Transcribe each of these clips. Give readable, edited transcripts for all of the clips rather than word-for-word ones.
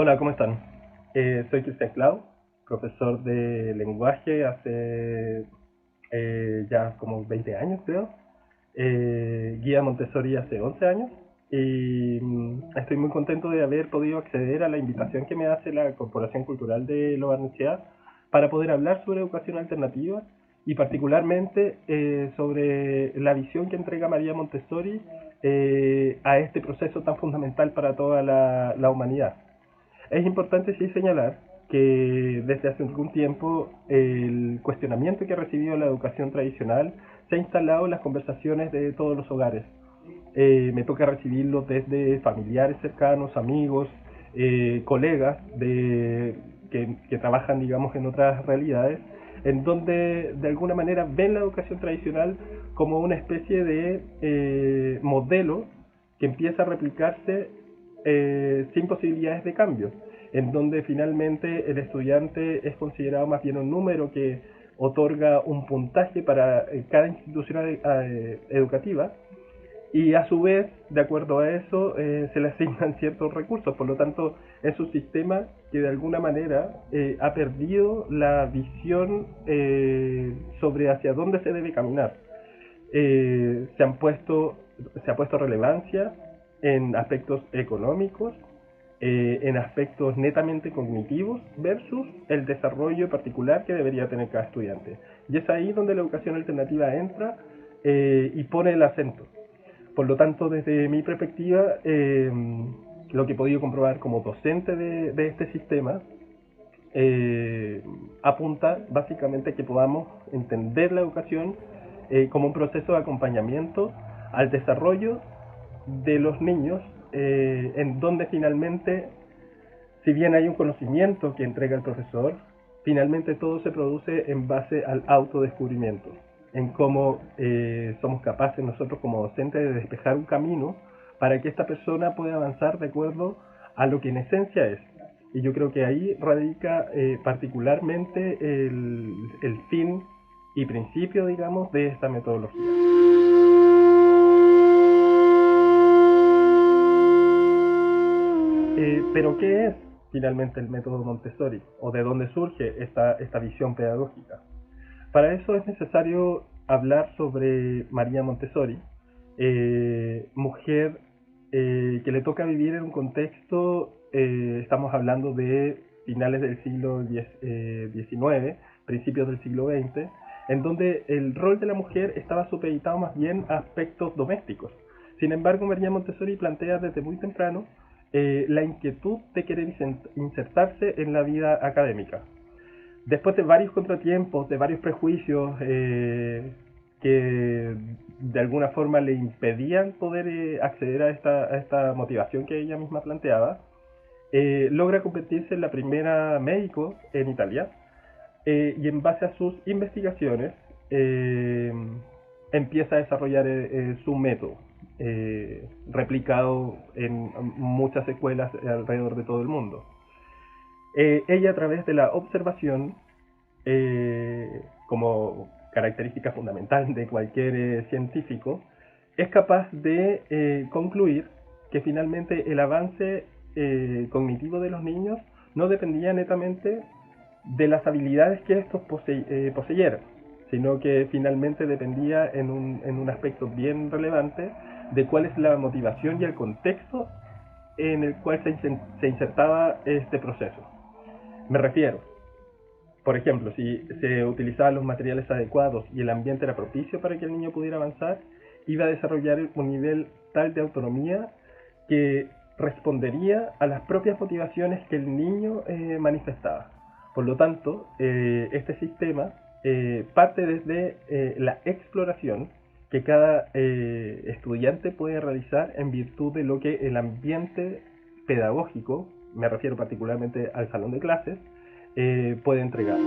Hola, ¿cómo están? Soy Cristian Clau, profesor de lenguaje hace ya como 20 años, creo. Guía Montessori hace 11 años. Y estoy muy contento de haber podido acceder a la invitación que me hace la Corporación Cultural de la Universidad para poder hablar sobre educación alternativa y particularmente sobre la visión que entrega María Montessori a este proceso tan fundamental para toda la humanidad. Es importante sí señalar que desde hace algún tiempo el cuestionamiento que ha recibido la educación tradicional se ha instalado en las conversaciones de todos los hogares. Me toca recibirlo desde familiares cercanos, amigos, colegas que trabajan, digamos, en otras realidades, en donde de alguna manera ven la educación tradicional como una especie de modelo que empieza a replicarse sin posibilidades de cambio, en donde finalmente el estudiante es considerado más bien un número que otorga un puntaje para cada institución educativa y a su vez, de acuerdo a eso, se le asignan ciertos recursos. Por lo tanto, es un sistema que de alguna manera ha perdido la visión sobre hacia dónde se debe caminar. Se han puesto, se ha puesto relevancia en aspectos económicos, en aspectos netamente cognitivos versus el desarrollo particular que debería tener cada estudiante. Y es ahí donde la educación alternativa entra y pone el acento. Por lo tanto, desde mi perspectiva, lo que he podido comprobar como docente de este sistema apunta básicamente a que podamos entender la educación como un proceso de acompañamiento al desarrollo de los niños, en donde finalmente, si bien hay un conocimiento que entrega el profesor, finalmente todo se produce en base al autodescubrimiento, en cómo somos capaces nosotros como docentes de despejar un camino para que esta persona pueda avanzar de acuerdo a lo que en esencia es. Y yo creo que ahí radica particularmente el fin y principio, digamos, de esta metodología. Pero ¿qué es finalmente el método Montessori? ¿O de dónde surge esta visión pedagógica? Para eso es necesario hablar sobre María Montessori, mujer que le toca vivir en un contexto, estamos hablando de finales del siglo XIX, principios del siglo XX, en donde el rol de la mujer estaba supeditado más bien a aspectos domésticos. Sin embargo, María Montessori plantea desde muy temprano la inquietud de querer insertarse en la vida académica. Después de varios contratiempos, de varios prejuicios que de alguna forma le impedían poder acceder a esta motivación que ella misma planteaba, logra convertirse en la primera médico en Italia y en base a sus investigaciones empieza a desarrollar su método, replicado en muchas escuelas alrededor de todo el mundo. Ella a través de la observación, como característica fundamental de cualquier científico, es capaz de concluir que finalmente el avance cognitivo de los niños no dependía netamente de las habilidades que estos poseyeran, sino que finalmente dependía en un aspecto bien relevante de cuál es la motivación y el contexto en el cual se insertaba este proceso. Me refiero, por ejemplo, si se utilizaban los materiales adecuados y el ambiente era propicio para que el niño pudiera avanzar, iba a desarrollar un nivel tal de autonomía que respondería a las propias motivaciones que el niño manifestaba. Por lo tanto, este sistema parte desde la exploración que cada estudiante puede realizar en virtud de lo que el ambiente pedagógico, me refiero particularmente al salón de clases, puede entregar.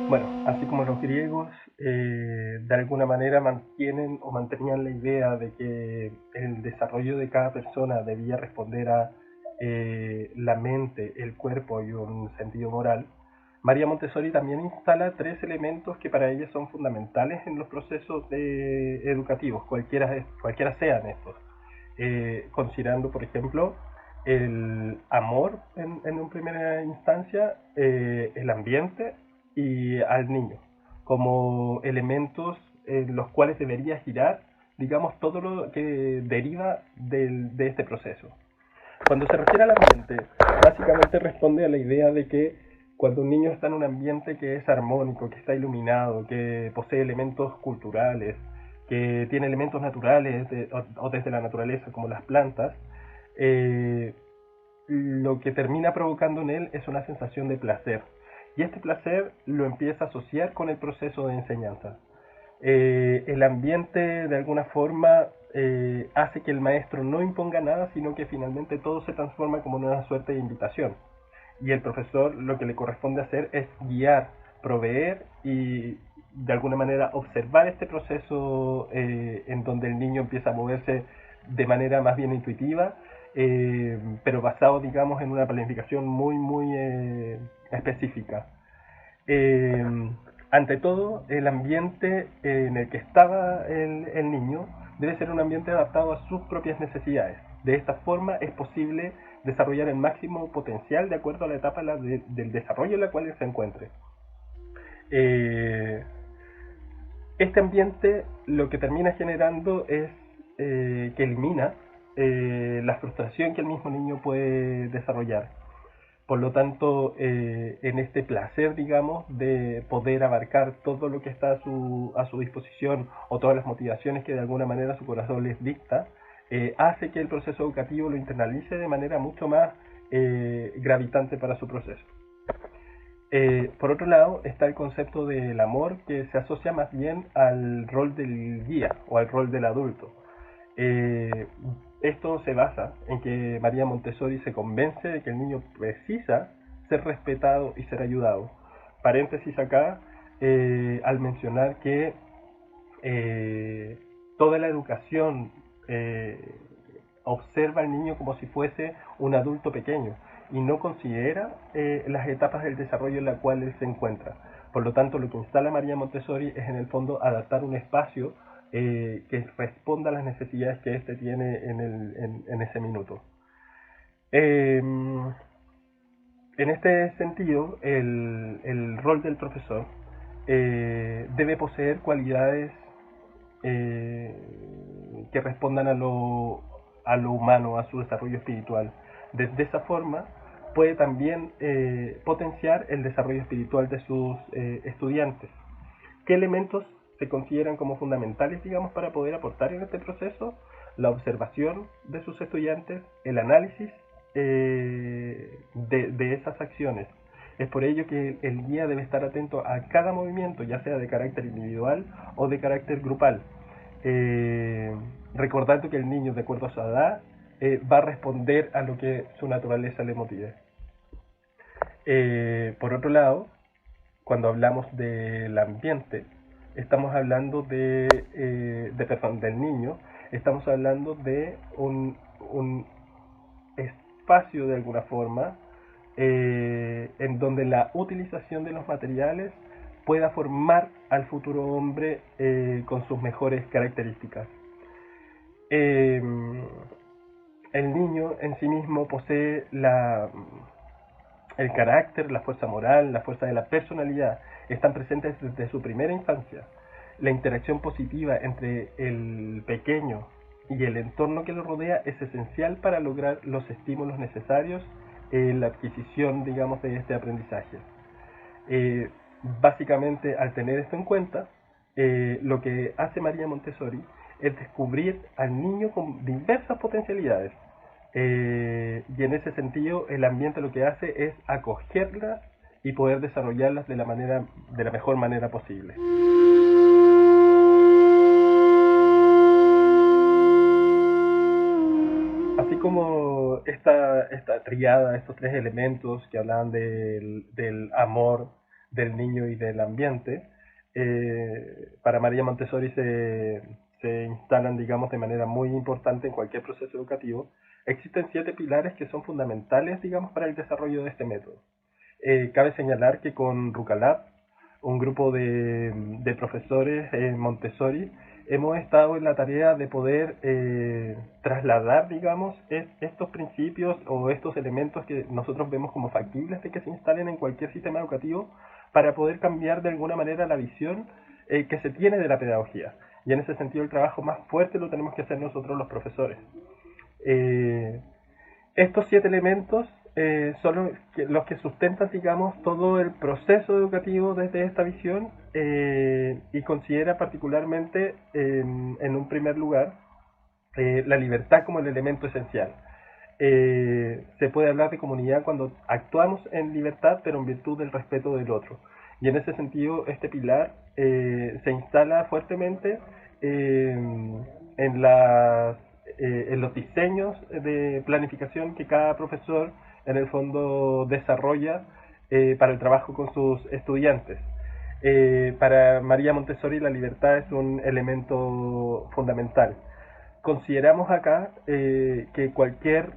Bueno, así como los griegos de alguna manera mantienen o mantenían la idea de que el desarrollo de cada persona debía responder a la mente, el cuerpo y un sentido moral, María Montessori también instala tres elementos que para ella son fundamentales en los procesos educativos, cualquiera sean estos. Considerando, por ejemplo, el amor en una primera instancia, el ambiente y al niño, como elementos en los cuales debería girar, digamos, todo lo que deriva de este proceso. Cuando se refiere al ambiente, básicamente responde a la idea de que cuando un niño está en un ambiente que es armónico, que está iluminado, que posee elementos culturales, que tiene elementos naturales o desde la naturaleza, como las plantas, eh, lo que termina provocando en él es una sensación de placer. Y este placer lo empieza a asociar con el proceso de enseñanza. El ambiente de alguna forma hace que el maestro no imponga nada, sino que finalmente todo se transforma como en una suerte de invitación. Y el profesor lo que le corresponde hacer es guiar, proveer y de alguna manera observar este proceso en donde el niño empieza a moverse de manera más bien intuitiva, pero basado, digamos, en una planificación muy específica. Eh, Ante todo, el ambiente en el que estaba el niño debe ser un ambiente adaptado a sus propias necesidades. De esta forma es posible desarrollar el máximo potencial de acuerdo a la etapa del desarrollo en la cual él se encuentre. Eh, este ambiente lo que termina generando es que elimina la frustración que el mismo niño puede desarrollar. Por lo tanto, en este placer, digamos, de poder abarcar todo lo que está a su disposición o todas las motivaciones que de alguna manera su corazón les dicta, hace que el proceso educativo lo internalice de manera mucho más gravitante para su proceso. Por otro lado, está el concepto del amor que se asocia más bien al rol del guía o al rol del adulto. Eh, Esto se basa en que María Montessori se convence de que el niño precisa ser respetado y ser ayudado. Paréntesis acá, al mencionar que eh, toda la educación eh, observa al niño como si fuese un adulto pequeño y no considera las etapas del desarrollo en la cual él se encuentra. Por lo tanto, lo que instala María Montessori es en el fondo adaptar un espacio que responda a las necesidades que éste tiene en ese minuto. Eh, en este sentido, el rol del profesor debe poseer cualidades que respondan a lo humano, a su desarrollo espiritual. De esa forma puede también potenciar el desarrollo espiritual de sus estudiantes. ¿Qué elementos se consideran como fundamentales, digamos, para poder aportar en este proceso? La observación de sus estudiantes, el análisis de esas acciones. Es por ello que el guía debe estar atento a cada movimiento, ya sea de carácter individual o de carácter grupal. Eh, Recordando que el niño, de acuerdo a su edad, va a responder a lo que su naturaleza le motive. Por otro lado, cuando hablamos del ambiente, estamos hablando perdón, del niño, estamos hablando de un espacio de alguna forma en donde la utilización de los materiales pueda formar al futuro hombre con sus mejores características. Eh, el niño en sí mismo posee el carácter, la fuerza moral, la fuerza de la personalidad, están presentes desde su primera infancia. La interacción positiva entre el pequeño y el entorno que lo rodea es esencial para lograr los estímulos necesarios en la adquisición, digamos, de este aprendizaje. Eh, Básicamente, al tener esto en cuenta, lo que hace María Montessori es descubrir al niño con diversas potencialidades. Y en ese sentido, el ambiente lo que hace es acogerlas y poder desarrollarlas de la mejor manera posible. Así como esta triada, estos tres elementos que hablaban del amor, del niño y del ambiente, para María Montessori se instalan, digamos, de manera muy importante en cualquier proceso educativo. Existen 7 pilares que son fundamentales, digamos, para el desarrollo de este método. Cabe señalar que con Rucalab, un grupo de profesores en Montessori, hemos estado en la tarea de poder trasladar, digamos, estos principios o estos elementos que nosotros vemos como factibles de que se instalen en cualquier sistema educativo para poder cambiar de alguna manera la visión que se tiene de la pedagogía. Y en ese sentido el trabajo más fuerte lo tenemos que hacer nosotros los profesores. Eh, Estos 7 elementos son los que sustentan, digamos, todo el proceso educativo desde esta visión y considera particularmente, en un primer lugar, la libertad como el elemento esencial. Se puede hablar de comunidad cuando actuamos en libertad, pero en virtud del respeto del otro. Y en ese sentido, este pilar se instala fuertemente en, en los diseños de planificación que cada profesor en el fondo desarrolla para el trabajo con sus estudiantes. Para María Montessori la libertad es un elemento fundamental. Consideramos acá que cualquier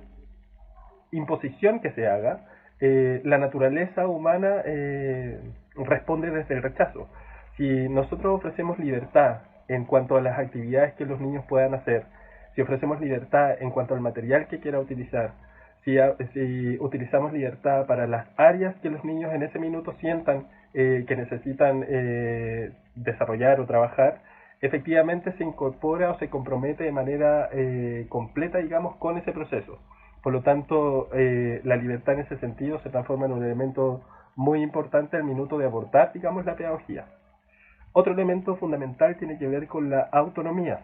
imposición que se haga, la naturaleza humana responde desde el rechazo. Si nosotros ofrecemos libertad en cuanto a las actividades que los niños puedan hacer, si ofrecemos libertad en cuanto al material que quiera utilizar, si utilizamos libertad para las áreas que los niños en ese minuto sientan que necesitan desarrollar o trabajar, efectivamente se incorpora o se compromete de manera completa, digamos, con ese proceso. Por lo tanto, la libertad en ese sentido se transforma en un elemento muy importante al minuto de abordar, digamos, la pedagogía. Otro elemento fundamental tiene que ver con la autonomía.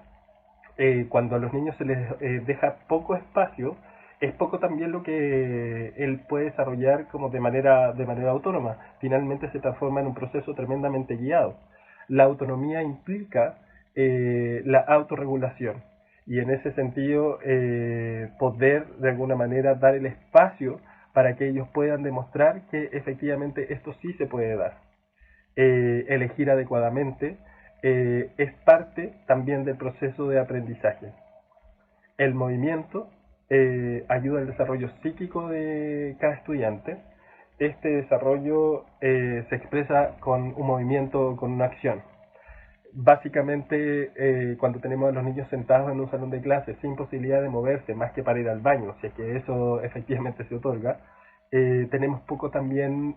Cuando a los niños se les deja poco espacio, es poco también lo que él puede desarrollar como de manera autónoma. Finalmente se transforma en un proceso tremendamente guiado. La autonomía implica la autorregulación y en ese sentido poder de alguna manera dar el espacio para que ellos puedan demostrar que efectivamente esto sí se puede dar. Elegir adecuadamente es parte también del proceso de aprendizaje. El movimiento ayuda al desarrollo psíquico de cada estudiante. Este desarrollo se expresa con un movimiento, con una acción. Básicamente, cuando tenemos a los niños sentados en un salón de clase sin posibilidad de moverse más que para ir al baño, si es que eso efectivamente se otorga, tenemos poco también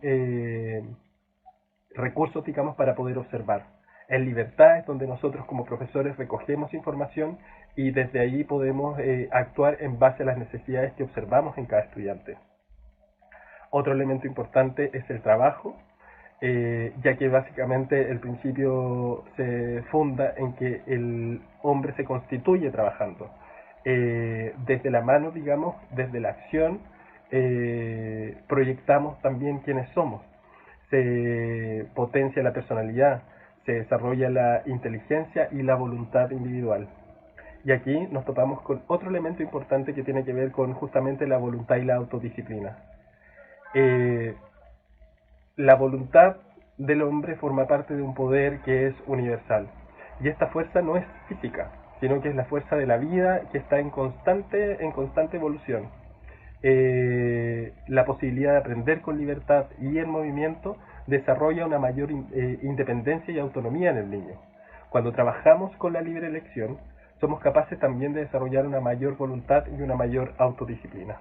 recursos, digamos, para poder observar. En libertad es donde nosotros como profesores recogemos información y desde ahí podemos actuar en base a las necesidades que observamos en cada estudiante. Otro elemento importante es el trabajo, ya que básicamente el principio se funda en que el hombre se constituye trabajando. Desde la mano, digamos, desde la acción, proyectamos también quiénes somos. Se potencia la personalidad, se desarrolla la inteligencia y la voluntad individual. Y aquí nos topamos con otro elemento importante que tiene que ver con justamente la voluntad y la autodisciplina. La voluntad del hombre forma parte de un poder que es universal. Y esta fuerza no es física, sino que es la fuerza de la vida que está en constante evolución. La posibilidad de aprender con libertad y en movimiento desarrolla una mayor independencia y autonomía en el niño. Cuando trabajamos con la libre elección, somos capaces también de desarrollar una mayor voluntad y una mayor autodisciplina.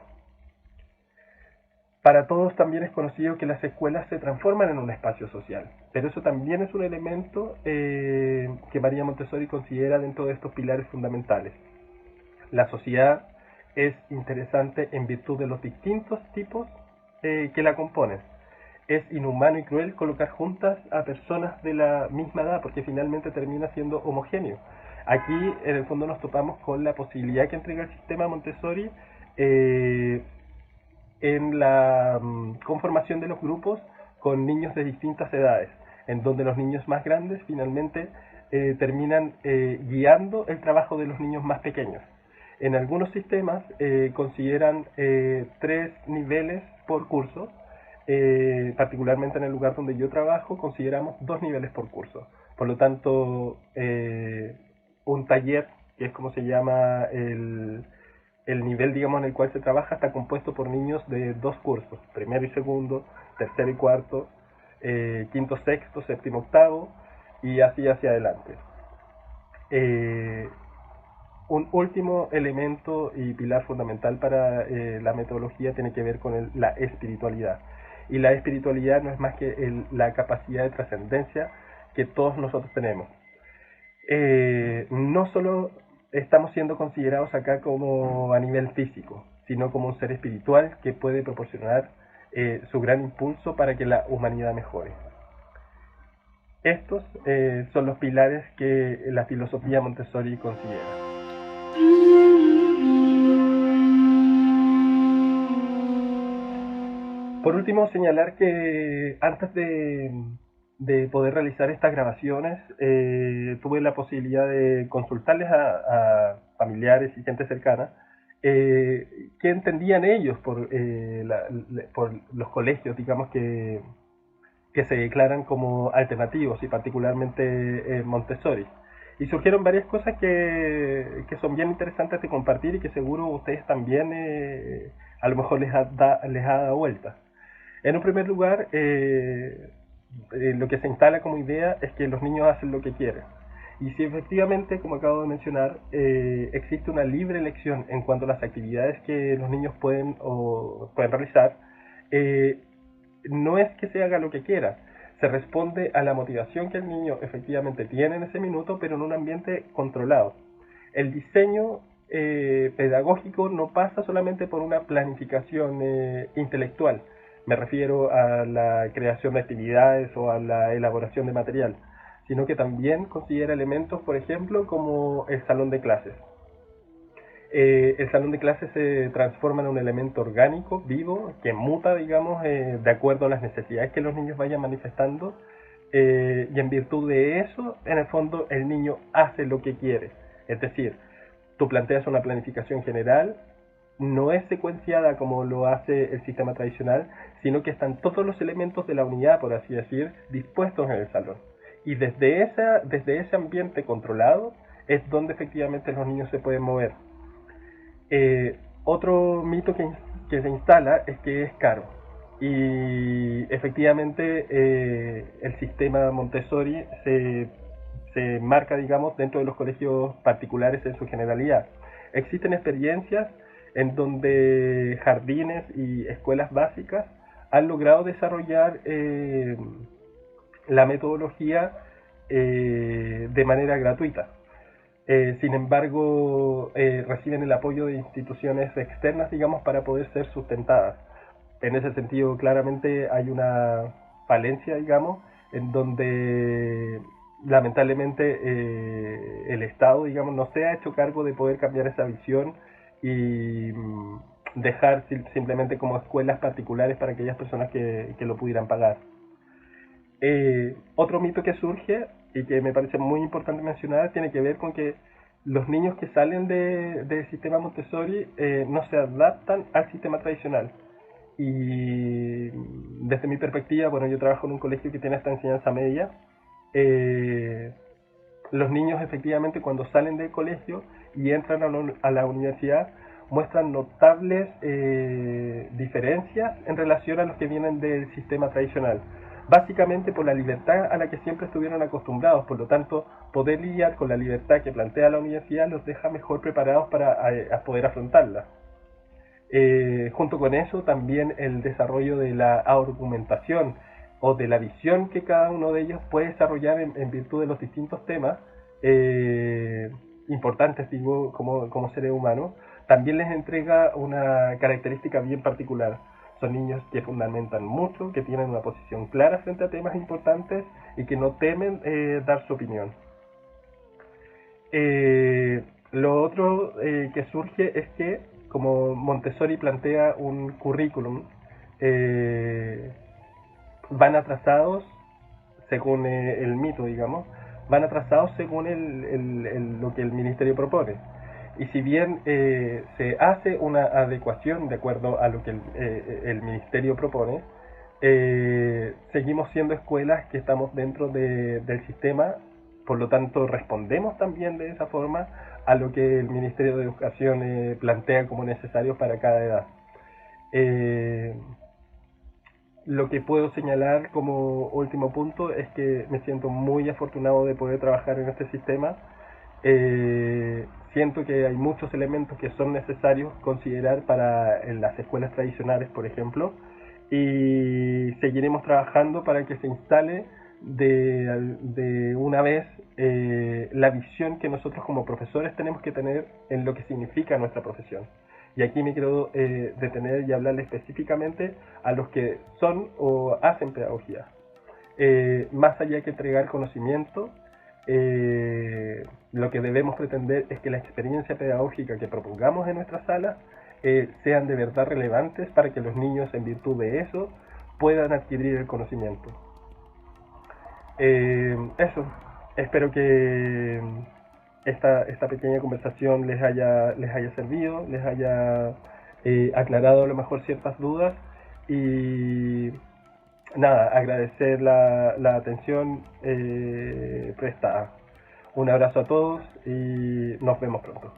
Para todos también es conocido que las escuelas se transforman en un espacio social, pero eso también es un elemento que María Montessori considera dentro de estos pilares fundamentales. La sociedad es interesante en virtud de los distintos tipos que la componen. Es inhumano y cruel colocar juntas a personas de la misma edad, porque finalmente termina siendo homogéneo. Aquí, en el fondo, nos topamos con la posibilidad que entrega el sistema Montessori en la conformación de los grupos con niños de distintas edades, en donde los niños más grandes finalmente terminan guiando el trabajo de los niños más pequeños. En algunos sistemas consideran 3 niveles por curso, particularmente en el lugar donde yo trabajo consideramos 2 niveles por curso. Por lo tanto, un taller, que es como se llama el nivel, digamos, en el cual se trabaja está compuesto por niños de dos cursos, primero y segundo, tercero y cuarto, quinto, sexto, séptimo, octavo, y así hacia adelante. Eh, un último elemento y pilar fundamental para la metodología tiene que ver con la espiritualidad. Y la espiritualidad no es más que la capacidad de trascendencia que todos nosotros tenemos. No solo estamos siendo considerados acá como a nivel físico, sino como un ser espiritual que puede proporcionar su gran impulso para que la humanidad mejore. Estos son los pilares que la filosofía Montessori considera. Por último, señalar que antes de poder realizar estas grabaciones, tuve la posibilidad de consultarles a familiares y gente cercana qué entendían ellos por los colegios, digamos, que se declaran como alternativos y particularmente Montessori. Y surgieron varias cosas que son bien interesantes de compartir y que seguro ustedes también a lo mejor les ha dado vuelta. En un primer lugar, lo que se instala como idea es que los niños hacen lo que quieren. Y si efectivamente, como acabo de mencionar, existe una libre elección en cuanto a las actividades que los niños pueden realizar, no es que se haga lo que quiera, se responde a la motivación que el niño efectivamente tiene en ese minuto, pero en un ambiente controlado. El diseño pedagógico no pasa solamente por una planificación intelectual, me refiero a la creación de actividades o a la elaboración de material, sino que también considera elementos, por ejemplo, como el salón de clases. El salón de clases se transforma en un elemento orgánico, vivo, que muta, digamos, de acuerdo a las necesidades que los niños vayan manifestando, y en virtud de eso, en el fondo, el niño hace lo que quiere. Es decir, tú planteas una planificación general, no es secuenciada como lo hace el sistema tradicional, sino que están todos los elementos de la unidad, por así decir, dispuestos en el salón. Y desde ese ambiente controlado es donde efectivamente los niños se pueden mover. Otro mito que se instala es que es caro. Y efectivamente el sistema Montessori se marca, digamos, dentro de los colegios particulares en su generalidad. Existen experiencias en donde jardines y escuelas básicas han logrado desarrollar la metodología de manera gratuita. Sin embargo, reciben el apoyo de instituciones externas, digamos, para poder ser sustentadas. En ese sentido, claramente hay una falencia, digamos, en donde lamentablemente el Estado, digamos, no se ha hecho cargo de poder cambiar esa visión y dejar simplemente como escuelas particulares para aquellas personas que lo pudieran pagar. Otro mito que surge y que me parece muy importante mencionar tiene que ver con que los niños que salen del sistema Montessori no se adaptan al sistema tradicional. Y desde mi perspectiva, bueno, yo trabajo en un colegio que tiene esta enseñanza media. Los niños efectivamente cuando salen del colegio y entran a la universidad muestran notables diferencias en relación a los que vienen del sistema tradicional, básicamente por la libertad a la que siempre estuvieron acostumbrados. Por lo tanto, poder lidiar con la libertad que plantea la universidad los deja mejor preparados para poder afrontarla. Junto con eso también el desarrollo de la argumentación o de la visión que cada uno de ellos puede desarrollar en virtud de los distintos temas importantes, digo, como seres humanos, también les entrega una característica bien particular. Son niños que fundamentan mucho, que tienen una posición clara frente a temas importantes y que no temen dar su opinión. Lo otro que surge es que, como Montessori plantea un currículum, van atrasados, según el mito, digamos, van atrasados según lo que el ministerio propone. Y si bien se hace una adecuación de acuerdo a lo que el ministerio propone, seguimos siendo escuelas que estamos dentro del sistema, por lo tanto respondemos también de esa forma a lo que el Ministerio de Educación plantea como necesario para cada edad. Lo que puedo señalar como último punto es que me siento muy afortunado de poder trabajar en este sistema. Siento que hay muchos elementos que son necesarios considerar para en las escuelas tradicionales, por ejemplo, y seguiremos trabajando para que se instale de una vez la visión que nosotros como profesores tenemos que tener en lo que significa nuestra profesión. Y aquí me quiero detener y hablarle específicamente a los que son o hacen pedagogía. Más allá que entregar conocimiento, lo que debemos pretender es que la experiencia pedagógica que propongamos en nuestras salas sean de verdad relevantes para que los niños, en virtud de eso, puedan adquirir el conocimiento. Eso, espero que esta pequeña conversación les haya servido, les haya aclarado a lo mejor ciertas dudas y nada, agradecer la atención prestada. Un abrazo a todos y nos vemos pronto.